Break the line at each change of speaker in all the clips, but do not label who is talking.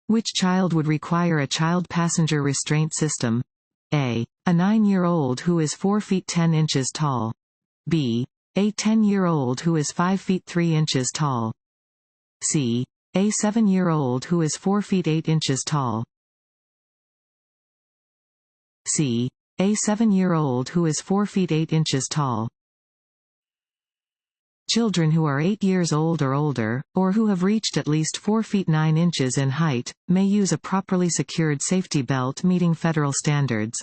Which child would require a child passenger restraint system? A 9-year-old who is 4 feet 10 inches tall. B. A 10-year-old who is 5 feet 3 inches tall. C. A 7-year-old who is 4 feet 8 inches tall. C. A 7-year-old who is 4 feet 8 inches tall. Children who are 8 years old or older, or who have reached at least 4 feet 9 inches in height, may use a properly secured safety belt meeting federal standards.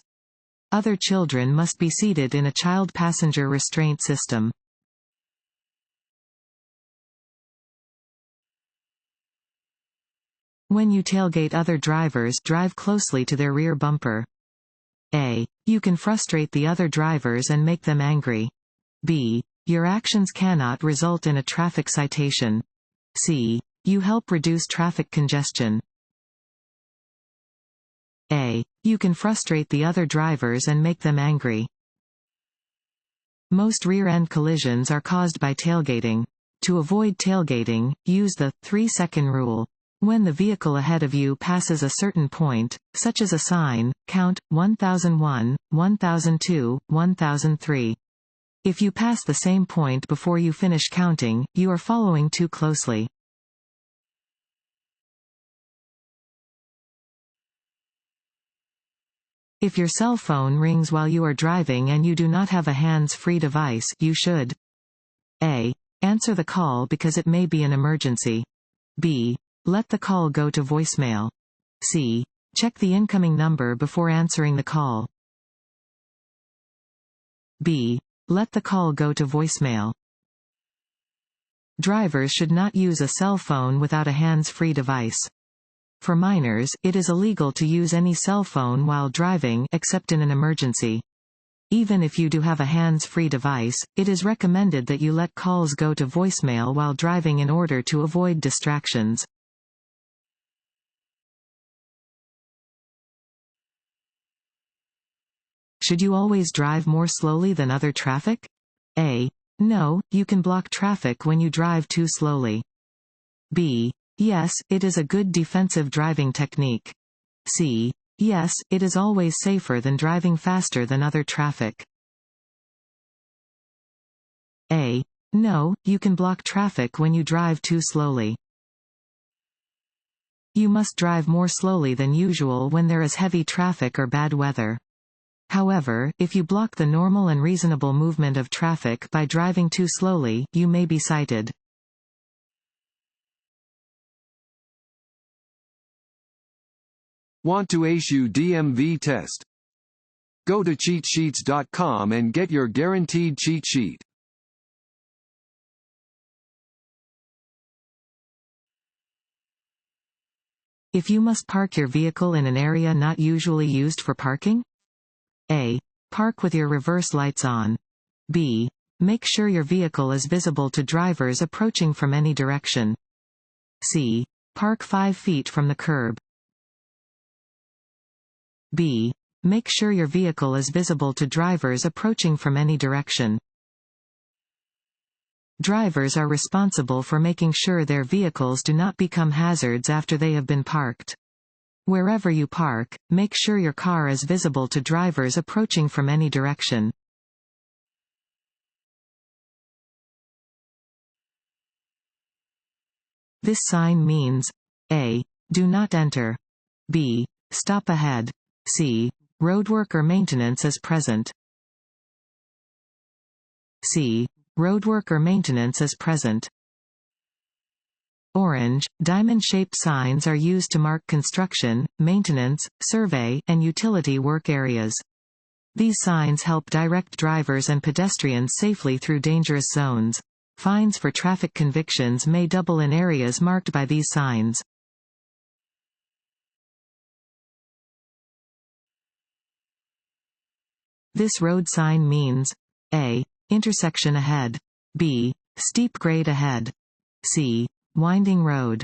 Other children must be seated in a child passenger restraint system. When you tailgate other drivers, drive closely to their rear bumper. A. You can frustrate the other drivers and make them angry. B. Your actions cannot result in a traffic citation. C. You help reduce traffic congestion. A. You can frustrate the other drivers and make them angry. Most rear-end collisions are caused by tailgating. To avoid tailgating, use the 3-second rule. When the vehicle ahead of you passes a certain point, such as a sign, count 1001, 1002, 1003. If you pass the same point before you finish counting, you are following too closely. If your cell phone rings while you are driving and you do not have a hands-free device, you should A. Answer the call because it may be an emergency. B. Let the call go to voicemail. C. Check the incoming number before answering the call. B. Let the call go to voicemail. Drivers should not use a cell phone without a hands-free device. For minors, it is illegal to use any cell phone while driving except in an emergency. Even if you do have a hands-free device, it is recommended that you let calls go to voicemail while driving in order to avoid distractions. Should you always drive more slowly than other traffic? A. No, you can block traffic when you drive too slowly. B. Yes, it is a good defensive driving technique. C. Yes, it is always safer than driving faster than other traffic. A. No, you can block traffic when you drive too slowly. You must drive more slowly than usual when there is heavy traffic or bad weather. However, if you block the normal and reasonable movement of traffic by driving too slowly, you may be cited.
Want to ace your DMV test? Go to cheatsheets.com and get your guaranteed cheat sheet.
If you must park your vehicle in an area not usually used for parking? A. Park with your reverse lights on. B. Make sure your vehicle is visible to drivers approaching from any direction. C. Park 5 feet from the curb. B. Make sure your vehicle is visible to drivers approaching from any direction. Drivers are responsible for making sure their vehicles do not become hazards after they have been parked. Wherever you park, make sure your car is visible to drivers approaching from any direction. This sign means A. Do not enter. B. Stop ahead. C. Roadwork or maintenance is present. C. Roadwork or maintenance is present. Orange, diamond-shaped signs are used to mark construction, maintenance, survey, and utility work areas. These signs help direct drivers and pedestrians safely through dangerous zones. Fines for traffic convictions may double in areas marked by these signs. This road sign means A. Intersection ahead. B. Steep grade ahead. C. Winding road.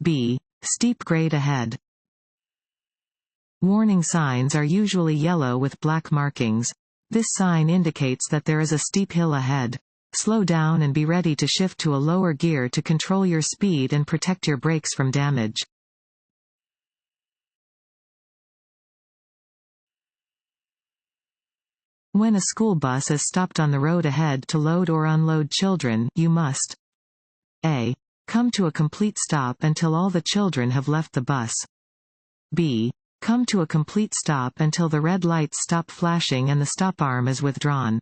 B. Steep grade ahead. Warning signs are usually yellow with black markings. This sign indicates that there is a steep hill ahead. slow down and be ready to shift to a lower gear to control your speed and protect your brakes from damage. When a school bus is stopped on the road ahead to load or unload children, you must A. Come to a complete stop until all the children have left the bus. B. Come to a complete stop until the red lights stop flashing and the stop arm is withdrawn.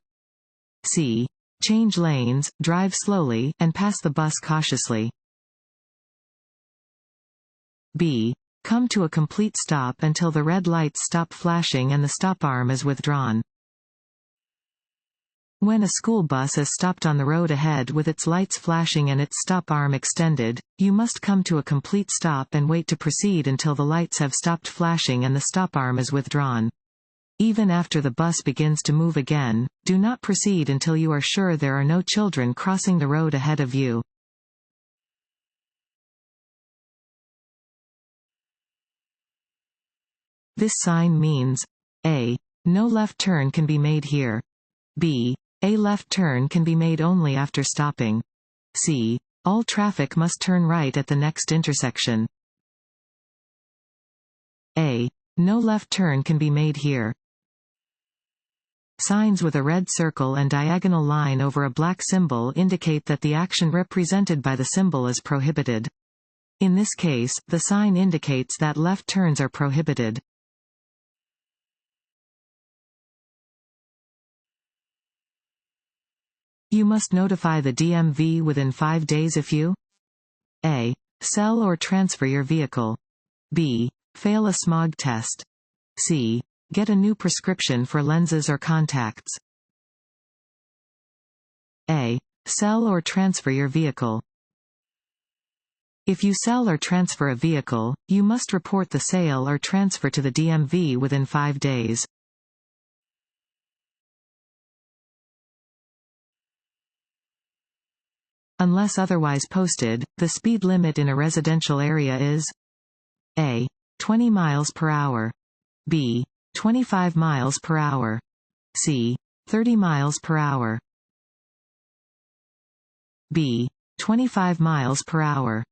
C. Change lanes, drive slowly, and pass the bus cautiously. B. Come to a complete stop until the red lights stop flashing and the stop arm is withdrawn. When a school bus is stopped on the road ahead with its lights flashing and its stop arm extended, you must come to a complete stop and wait to proceed until the lights have stopped flashing and the stop arm is withdrawn. Even after the bus begins to move again, do not proceed until you are sure there are no children crossing the road ahead of you. This sign means A. No left turn can be made here. B. A left turn can be made only after stopping. C. All traffic must turn right at the next intersection. A. No left turn can be made here. Signs with a red circle and diagonal line over a black symbol indicate that the action represented by the symbol is prohibited. In this case, the sign indicates that left turns are prohibited. You must notify the DMV within 5 days if you A. Sell or transfer your vehicle. B. Fail a smog test. C. Get a new prescription for lenses or contacts. A. Sell or transfer your vehicle. If you sell or transfer a vehicle, you must report the sale or transfer to the DMV within 5 days. Unless otherwise posted, the speed limit in a residential area is A. 20 miles per hour. B. 25 miles per hour. C. 30 miles per hour. B. 25 miles per hour.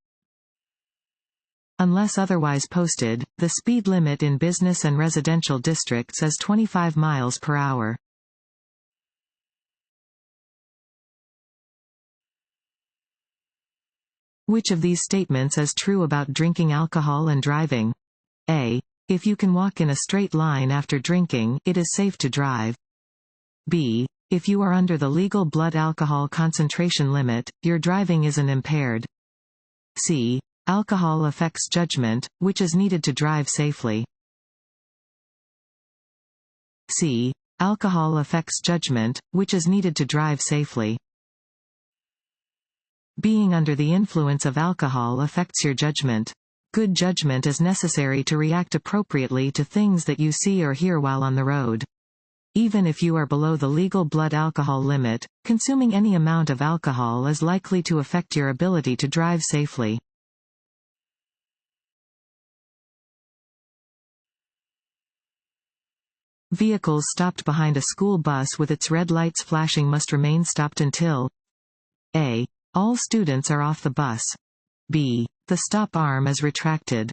Unless otherwise posted, the speed limit in business and residential districts is 25 miles per hour. Which of these statements is true about drinking alcohol and driving? A. If you can walk in a straight line after drinking, it is safe to drive. B. If you are under the legal blood alcohol concentration limit, your driving isn't impaired. C. Alcohol affects judgment, which is needed to drive safely. C. Alcohol affects judgment, which is needed to drive safely. Being under the influence of alcohol affects your judgment. Good judgment is necessary to react appropriately to things that you see or hear while on the road. Even if you are below the legal blood alcohol limit, consuming any amount of alcohol is likely to affect your ability to drive safely. Vehicles stopped behind a school bus with its red lights flashing must remain stopped until A. All students are off the bus. B. The stop arm is retracted.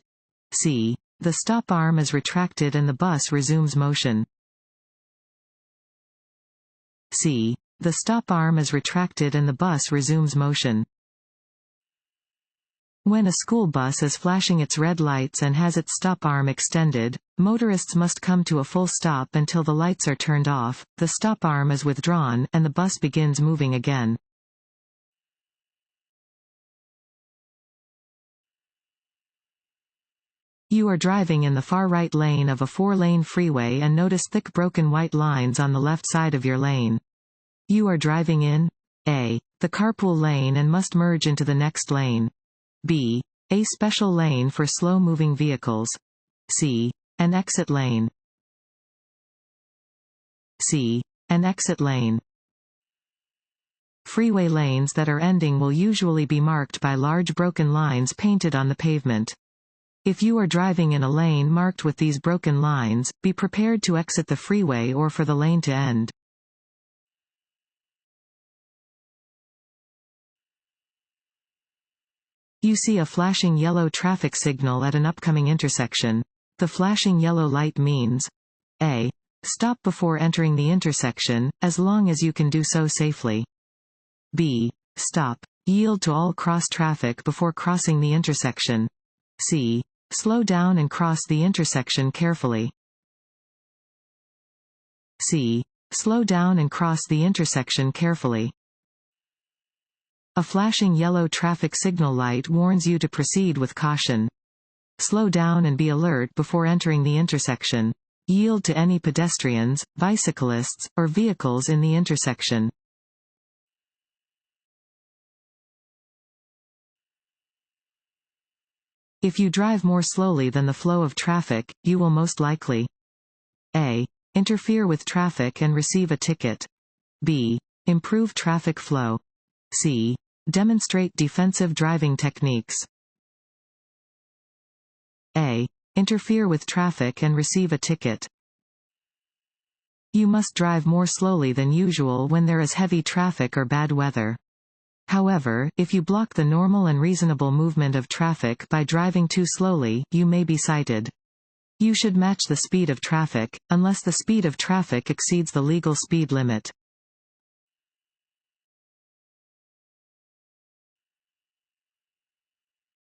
C. The stop arm is retracted and the bus resumes motion. C. The stop arm is retracted and the bus resumes motion. When a school bus is flashing its red lights and has its stop arm extended, motorists must come to a full stop until the lights are turned off, the stop arm is withdrawn, and the bus begins moving again. You are driving in the far right lane of a 4-lane freeway and notice thick broken white lines on the left side of your lane. You are driving in A. The carpool lane and must merge into the next lane. B. A special lane for slow-moving vehicles. C. An exit lane. C. An exit lane. Freeway lanes that are ending will usually be marked by large broken lines painted on the pavement. If you are driving in a lane marked with these broken lines, be prepared to exit the freeway or for the lane to end. You see a flashing yellow traffic signal at an upcoming intersection. The flashing yellow light means A. Stop before entering the intersection, as long as you can do so safely. B. Stop. Yield to all cross traffic before crossing the intersection. C. Slow down and cross the intersection carefully. C. Slow down and cross the intersection carefully. A flashing yellow traffic signal light warns you to proceed with caution. Slow down and be alert before entering the intersection. Yield to any pedestrians, bicyclists, or vehicles in the intersection. If you drive more slowly than the flow of traffic, you will most likely A. Interfere with traffic and receive a ticket. B. Improve traffic flow. C. Demonstrate defensive driving techniques. A. Interfere with traffic and receive a ticket. You must drive more slowly than usual when there is heavy traffic or bad weather. However, if you block the normal and reasonable movement of traffic by driving too slowly, you may be cited. You should match the speed of traffic, unless the speed of traffic exceeds the legal speed limit.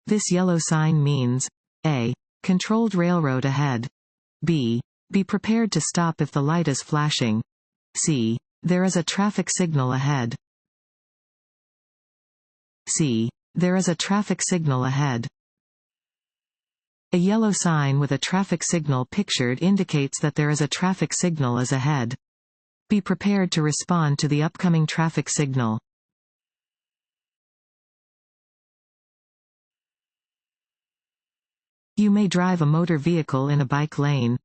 This yellow sign means A. Controlled railroad ahead. B. Be prepared to stop if the light is flashing. C. There is a traffic signal ahead. C. There is a traffic signal ahead. A yellow sign with a traffic signal pictured indicates that there is a traffic signal is ahead. Be prepared to respond to the upcoming traffic signal. You may drive a motor vehicle in a bike lane.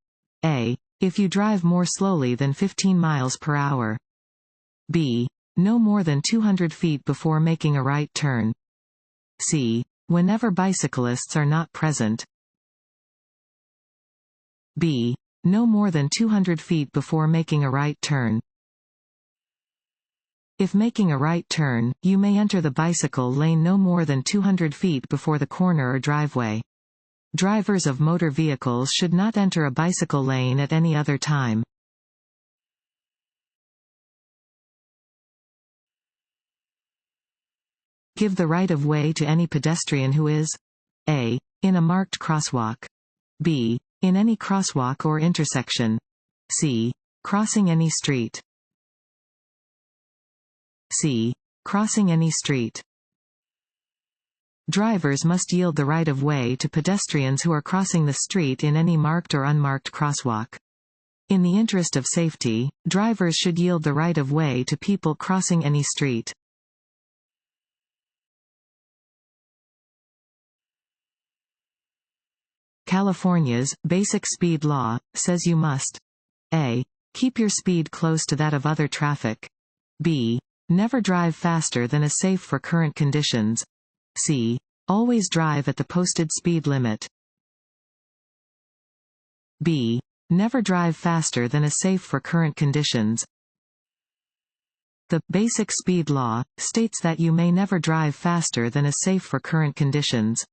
A. If you drive more slowly than 15 miles per hour. B. No more than 200 feet before making a right turn. C. Whenever bicyclists are not present. B. No more than 200 feet before making a right turn. If making a right turn, you may enter the bicycle lane no more than 200 feet before the corner or driveway. Drivers of motor vehicles should not enter a bicycle lane at any other time. Give the right of way to any pedestrian who is A. In a marked crosswalk. B. In any crosswalk or intersection. C. Crossing any street. C. Crossing any street. Drivers must yield the right of way to pedestrians who are crossing the street in any marked or unmarked crosswalk. In the interest of safety, drivers should yield the right of way to people crossing any street. California's basic speed law says you must A. Keep your speed close to that of other traffic. B. Never drive faster than is safe for current conditions. C. Always drive at the posted speed limit. B. Never drive faster than is safe for current conditions. The basic speed law states that you may never drive faster than is safe for current conditions.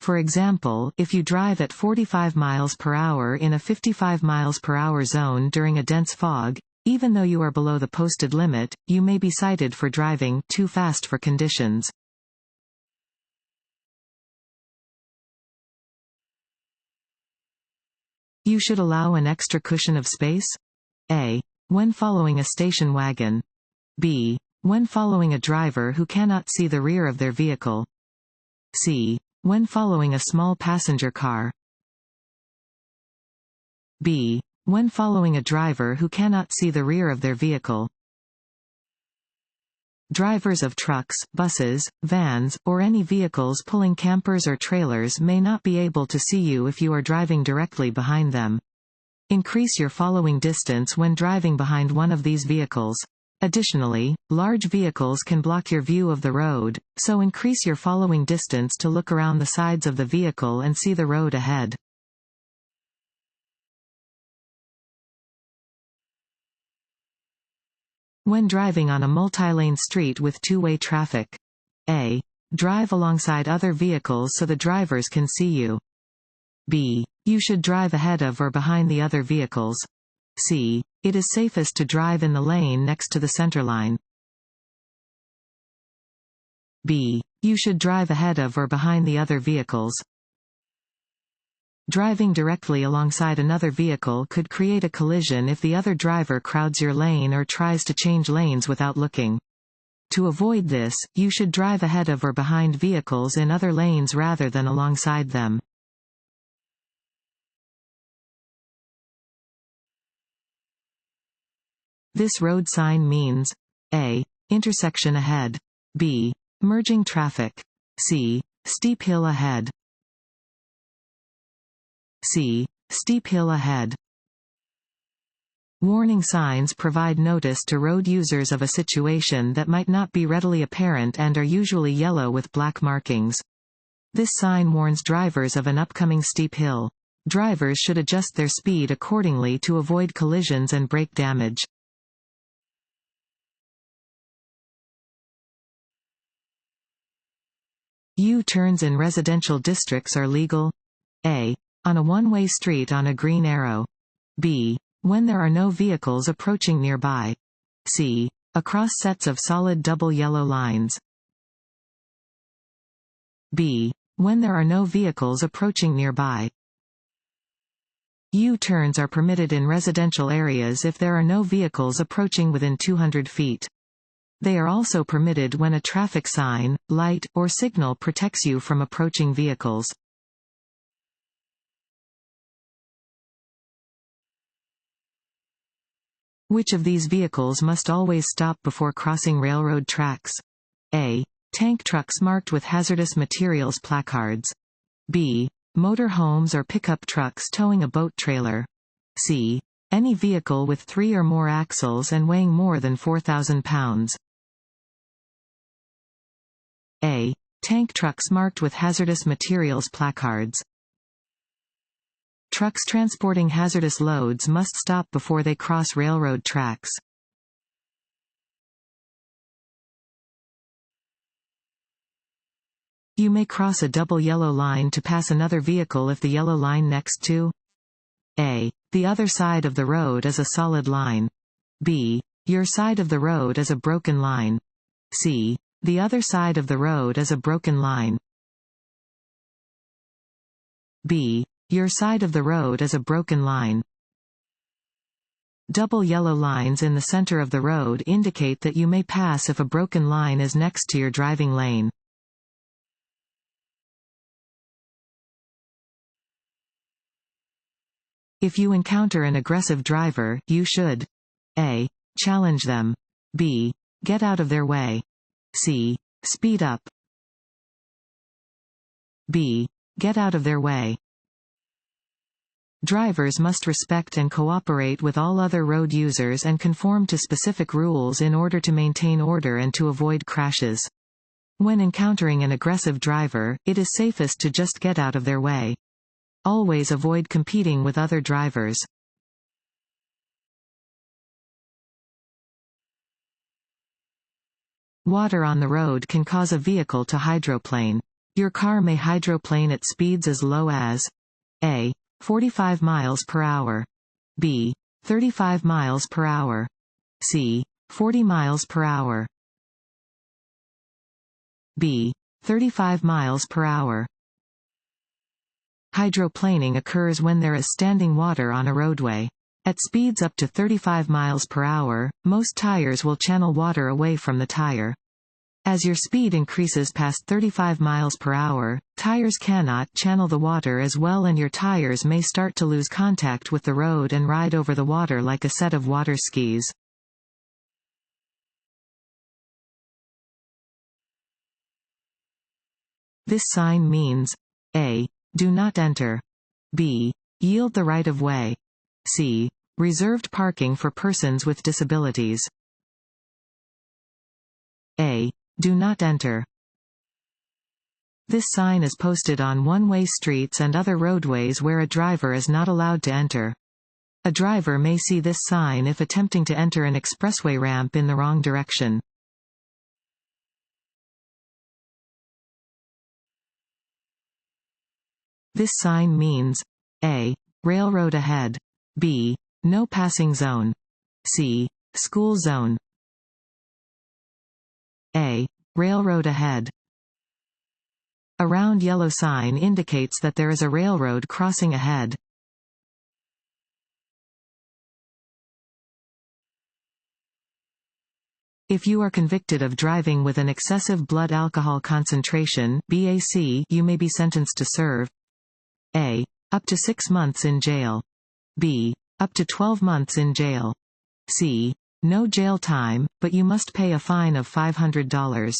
For example, if you drive at 45 miles per hour in a 55 miles per hour zone during a dense fog, even though you are below the posted limit, you may be cited for driving too fast for conditions. You should allow an extra cushion of space. A. When following a station wagon. B. When following a driver who cannot see the rear of their vehicle. C. When following a small passenger car. B. When following a driver who cannot see the rear of their vehicle. Drivers of trucks, buses, vans, or any vehicles pulling campers or trailers may not be able to see you if you are driving directly behind them. Increase your following distance when driving behind one of these vehicles. Additionally, large vehicles can block your view of the road, so increase your following distance to look around the sides of the vehicle and see the road ahead. When driving on a multi-lane street with two-way traffic. A. Drive alongside other vehicles so the drivers can see you. B. You should drive ahead of or behind the other vehicles. C. It is safest to drive in the lane next to the center line. B. You should drive ahead of or behind the other vehicles. Driving directly alongside another vehicle could create a collision if the other driver crowds your lane or tries to change lanes without looking. To avoid this, you should drive ahead of or behind vehicles in other lanes rather than alongside them. This road sign means A. Intersection ahead. B. Merging traffic. C. Steep hill ahead. C. Steep hill ahead. Warning signs provide notice to road users of a situation that might not be readily apparent and are usually yellow with black markings. This sign warns drivers of an upcoming steep hill. Drivers should adjust their speed accordingly to avoid collisions and brake damage. U-turns in residential districts are legal. A. On a one-way street on a green arrow. B. When there are no vehicles approaching nearby. C. Across sets of solid double yellow lines. B. When there are no vehicles approaching nearby. U-turns are permitted in residential areas if there are no vehicles approaching within 200 feet. They are also permitted when a traffic sign, light, or signal protects you from approaching vehicles. Which of these vehicles must always stop before crossing railroad tracks? A. Tank trucks marked with hazardous materials placards. B. Motor homes or pickup trucks towing a boat trailer. C. Any vehicle with 3 or more axles and weighing more than 4,000 pounds. A. Tank trucks marked with hazardous materials placards. Trucks transporting hazardous loads must stop before they cross railroad tracks. You may cross a double yellow line to pass another vehicle if the yellow line next to A. The other side of the road is a solid line. B. Your side of the road is a broken line. C. The other side of the road is a broken line. B. Your side of the road is a broken line. Double yellow lines in the center of the road indicate that you may pass if a broken line is next to your driving lane. If you encounter an aggressive driver, you should A. Challenge them. B. Get out of their way. C. Speed up. B. Get out of their way. Drivers must respect and cooperate with all other road users and conform to specific rules in order to maintain order and to avoid crashes. When encountering an aggressive driver, it is safest to just get out of their way. Always avoid competing with other drivers. Water on the road can cause a vehicle to hydroplane. Your car may hydroplane at speeds as low as A. 45 miles per hour. B. 35 miles per hour. C. 40 miles per hour. B. 35 miles per hour. Hydroplaning occurs when there is standing water on a roadway. At speeds up to 35 miles per hour, most tires will channel water away from the tire. As your speed increases past 35 miles per hour, tires cannot channel the water as well and your tires may start to lose contact with the road and ride over the water like a set of water skis. This sign means A. Do not enter. B. Yield the right of way. C. Reserved parking for persons with disabilities. A. Do not enter. This sign is posted on one-way streets and other roadways where a driver is not allowed to enter. A driver may see this sign if attempting to enter an expressway ramp in the wrong direction. This sign means A. Railroad ahead. B. No passing zone. C. School zone. A. Railroad ahead. A round yellow sign indicates that there is a railroad crossing ahead. If you are convicted of driving with an excessive blood alcohol concentration (BAC), you may be sentenced to serve A. Up to 6 months in jail. B. Up to 12 months in jail. C. No jail time, but you must pay a fine of $500.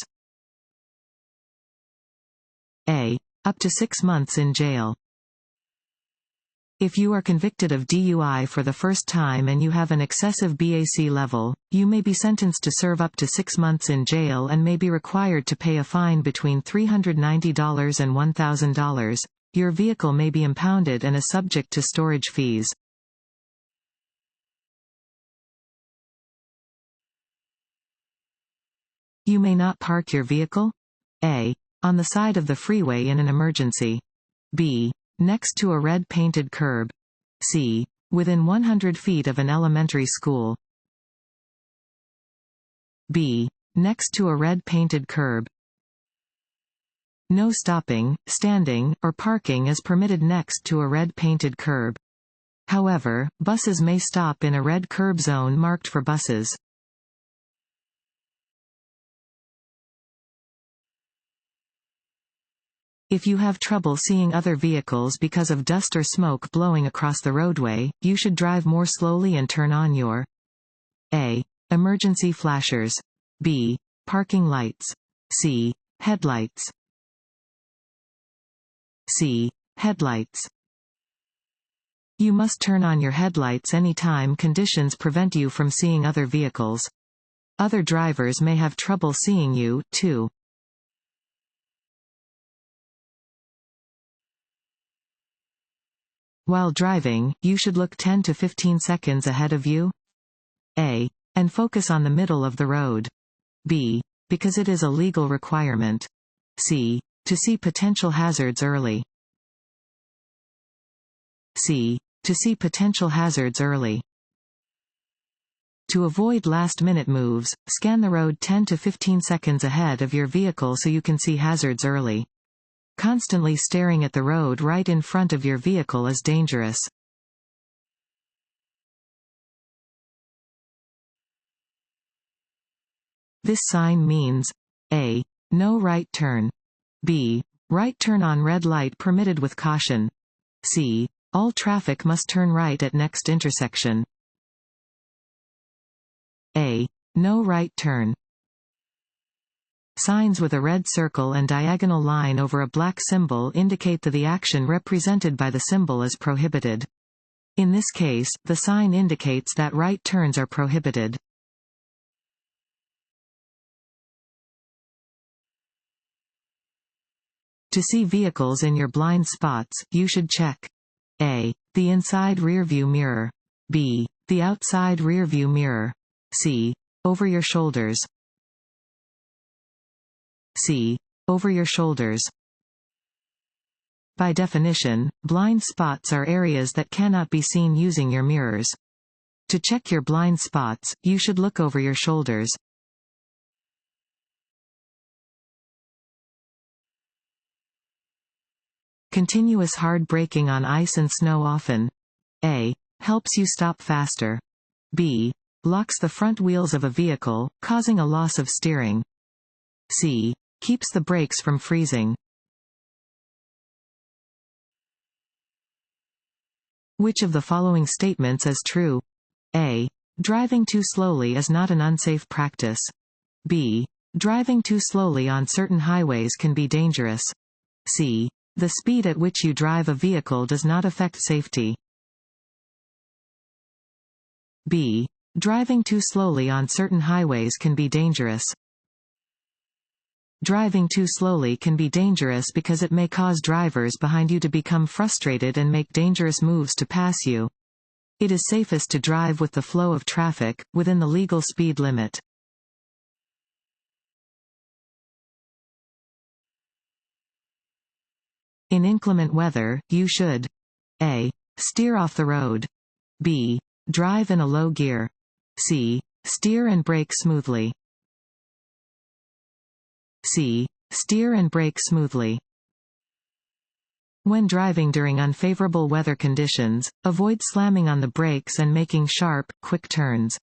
A. Up to 6 months in jail. If you are convicted of DUI for the first time and you have an excessive BAC level, you may be sentenced to serve up to 6 months in jail and may be required to pay a fine between $390 and $1,000. Your vehicle may be impounded and is subject to storage fees. You may not park your vehicle. A. On the side of the freeway in an emergency. B. Next to a red painted curb. C. Within 100 feet of an elementary school. B. Next to a red painted curb. No stopping, standing, or parking is permitted next to a red painted curb. However, buses may stop in a red curb zone marked for buses. If you have trouble seeing other vehicles because of dust or smoke blowing across the roadway, you should drive more slowly and turn on your A. Emergency flashers. B. Parking lights. C. Headlights. C. Headlights. You must turn on your headlights anytime conditions prevent you from seeing other vehicles. Other drivers may have trouble seeing you, too. While driving, you should look 10 to 15 seconds ahead of you. A. And focus on the middle of the road. B. Because it is a legal requirement. C. To see potential hazards early. C. To see potential hazards early. To avoid last-minute moves, scan the road 10 to 15 seconds ahead of your vehicle so you can see hazards early. Constantly staring at the road right in front of your vehicle is dangerous. This sign means A. No right turn. B. Right turn on red light permitted with caution. C. All traffic must turn right at next intersection. A. No right turn. Signs with a red circle and diagonal line over a black symbol indicate that the action represented by the symbol is prohibited. In this case, the sign indicates that right turns are prohibited. To see vehicles in your blind spots, you should check A. The inside rearview mirror. B. The outside rearview mirror. C. Over your shoulders. C. Over your shoulders. By definition, blind spots are areas that cannot be seen using your mirrors. To check your blind spots, you should look over your shoulders. Continuous hard braking on ice and snow often A. Helps you stop faster. B. Locks the front wheels of a vehicle, causing a loss of steering. C. Keeps the brakes from freezing. Which of the following statements is true? A. Driving too slowly is not an unsafe practice. B. Driving too slowly on certain highways can be dangerous. C. The speed at which you drive a vehicle does not affect safety. B. Driving too slowly on certain highways can be dangerous. Driving too slowly can be dangerous because it may cause drivers behind you to become frustrated and make dangerous moves to pass you. It is safest to drive with the flow of traffic, within the legal speed limit. In inclement weather, you should A. Steer off the road. B. Drive in a low gear. C. Steer and brake smoothly. C. Steer and brake smoothly. When driving during unfavorable weather conditions, avoid slamming on the brakes and making sharp, quick turns.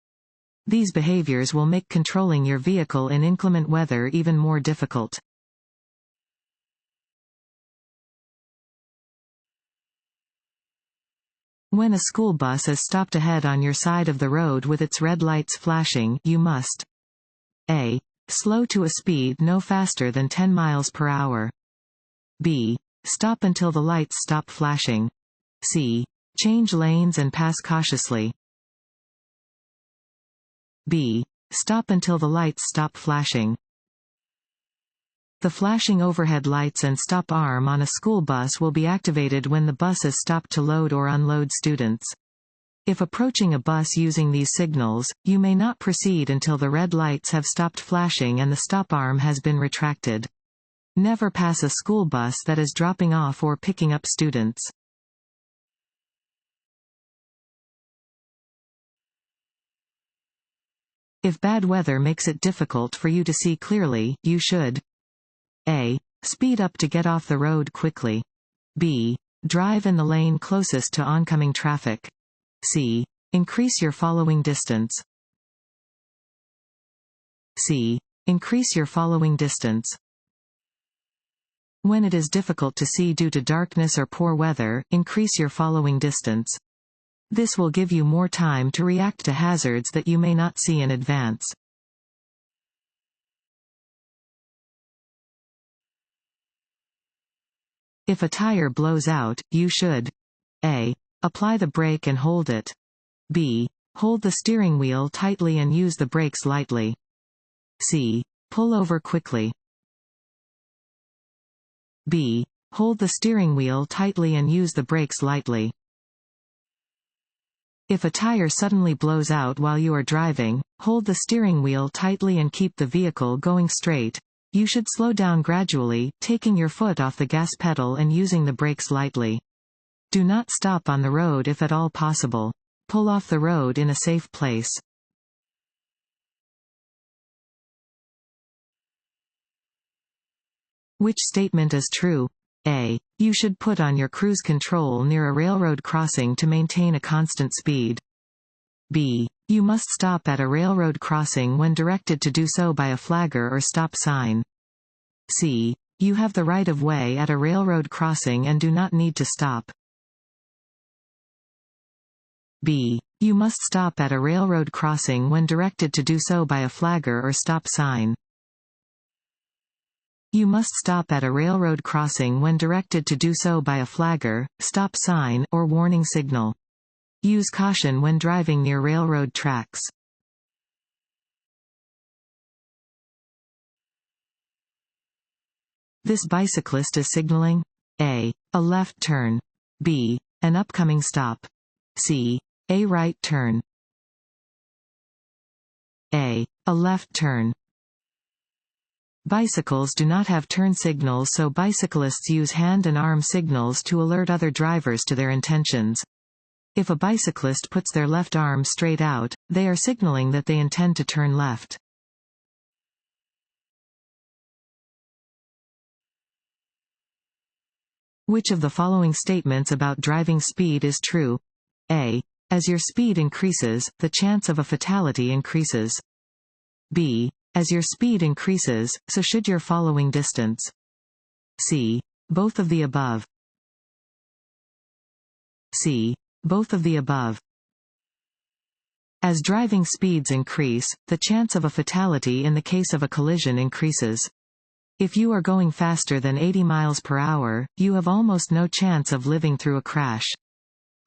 These behaviors will make controlling your vehicle in inclement weather even more difficult. When a school bus is stopped ahead on your side of the road with its red lights flashing, you must A. Slow to a speed no faster than 10 miles per hour. B. Stop until the lights stop flashing. C. Change lanes and pass cautiously. B. Stop until the lights stop flashing. The flashing overhead lights and stop arm on a school bus will be activated when the bus is stopped to load or unload students. If approaching a bus using these signals, you may not proceed until the red lights have stopped flashing and the stop arm has been retracted. Never pass a school bus that is dropping off or picking up students. If bad weather makes it difficult for you to see clearly, you should A. Speed up to get off the road quickly. B. Drive in the lane closest to oncoming traffic. C. Increase your following distance. C. Increase your following distance. When it is difficult to see due to darkness or poor weather, increase your following distance. This will give you more time to react to hazards that you may not see in advance. If a tire blows out, you should A. Apply the brake and hold it. B. Hold the steering wheel tightly and use the brakes lightly. C. Pull over quickly. B. Hold the steering wheel tightly and use the brakes lightly. If a tire suddenly blows out while you are driving, hold the steering wheel tightly and keep the vehicle going straight. You should slow down gradually, taking your foot off the gas pedal and using the brakes lightly. Do not stop on the road if at all possible. Pull off the road in a safe place. Which statement is true? A. You should put on your cruise control near a railroad crossing to maintain a constant speed. B. You must stop at a railroad crossing when directed to do so by a flagger or stop sign. C. You have the right of way at a railroad crossing and do not need to stop. B. You must stop at a railroad crossing when directed to do so by a flagger or stop sign. You must stop at a railroad crossing when directed to do so by a flagger, stop sign, or warning signal. Use caution when driving near railroad tracks. This bicyclist is signaling A. A left turn. B. An upcoming stop. C. A right turn. A. A left turn. Bicycles do not have turn signals, so bicyclists use hand and arm signals to alert other drivers to their intentions. If a bicyclist puts their left arm straight out, they are signaling that they intend to turn left. Which of the following statements about driving speed is true? A. As your speed increases, the chance of a fatality increases. B. As your speed increases, so should your following distance. C. Both of the above. C. Both of the above. As driving speeds increase, the chance of a fatality in the case of a collision increases. If you are going faster than 80 miles per hour, you have almost no chance of living through a crash.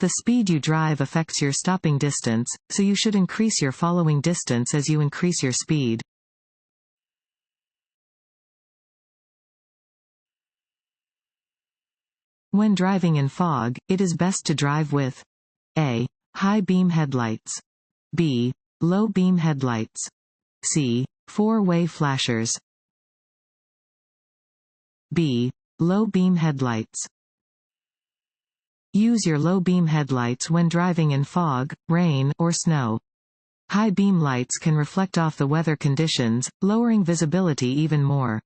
The speed you drive affects your stopping distance, so you should increase your following distance as you increase your speed. When driving in fog, it is best to drive with A. High beam headlights. B. Low beam headlights. C. Four-way flashers. B. Low beam headlights. Use your low beam headlights when driving in fog, rain, or snow. High beam lights can reflect off the weather conditions, lowering visibility even more.